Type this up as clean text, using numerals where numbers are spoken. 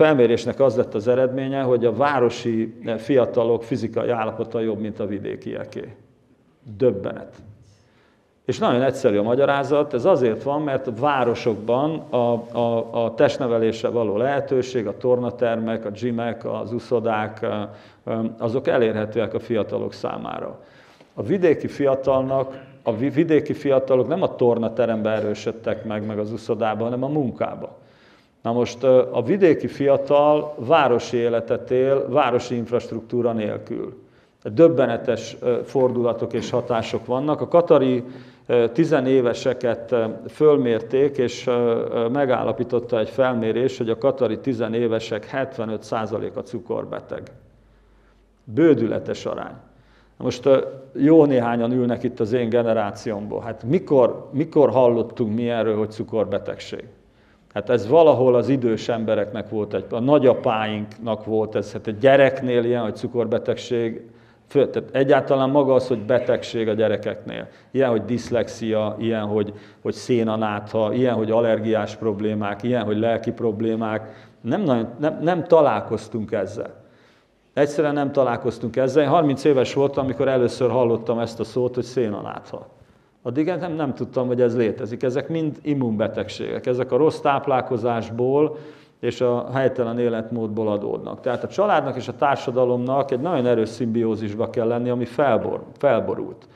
felmérésnek az lett az eredménye, hogy a városi fiatalok fizikai állapota jobb, mint a vidékieké. Döbbenet. És nagyon egyszerű a magyarázat, ez azért van, mert a városokban a testnevelésre való lehetőség, a tornatermek, a gymek, az uszodák, azok elérhetőek a fiatalok számára. A vidéki fiatalok nem a tornateremben erősödtek meg az uszodában, hanem a munkába. Na most a vidéki fiatal városi életet él, városi infrastruktúra nélkül. Döbbenetes fordulatok és hatások vannak. A katari tizenéveseket fölmérték, és megállapította egy felmérés, hogy a katari tizenévesek 75%-a cukorbeteg. Bődületes arány. Most jó néhányan ülnek itt az én generációmból. Hát mikor hallottunk mi erről, hogy cukorbetegség? Hát ez valahol az idős embereknek volt, a nagyapáinknak volt ez, hát egy gyereknél ilyen, hogy cukorbetegség, tehát egyáltalán maga az, hogy betegség a gyerekeknél. Ilyen, hogy diszlexia, ilyen, hogy szénanátha, ilyen, hogy allergiás problémák, ilyen, hogy lelki problémák. Nem találkoztunk ezzel. Egyszerűen nem találkoztunk ezzel. Én 30 éves voltam, amikor először hallottam ezt a szót, hogy szénanátha. Addig nem tudtam, hogy ez létezik. Ezek mind immunbetegségek. Ezek a rossz táplálkozásból és a helytelen életmódból adódnak. Tehát a családnak és a társadalomnak egy nagyon erős szimbiózisba kell lenni, ami felborult.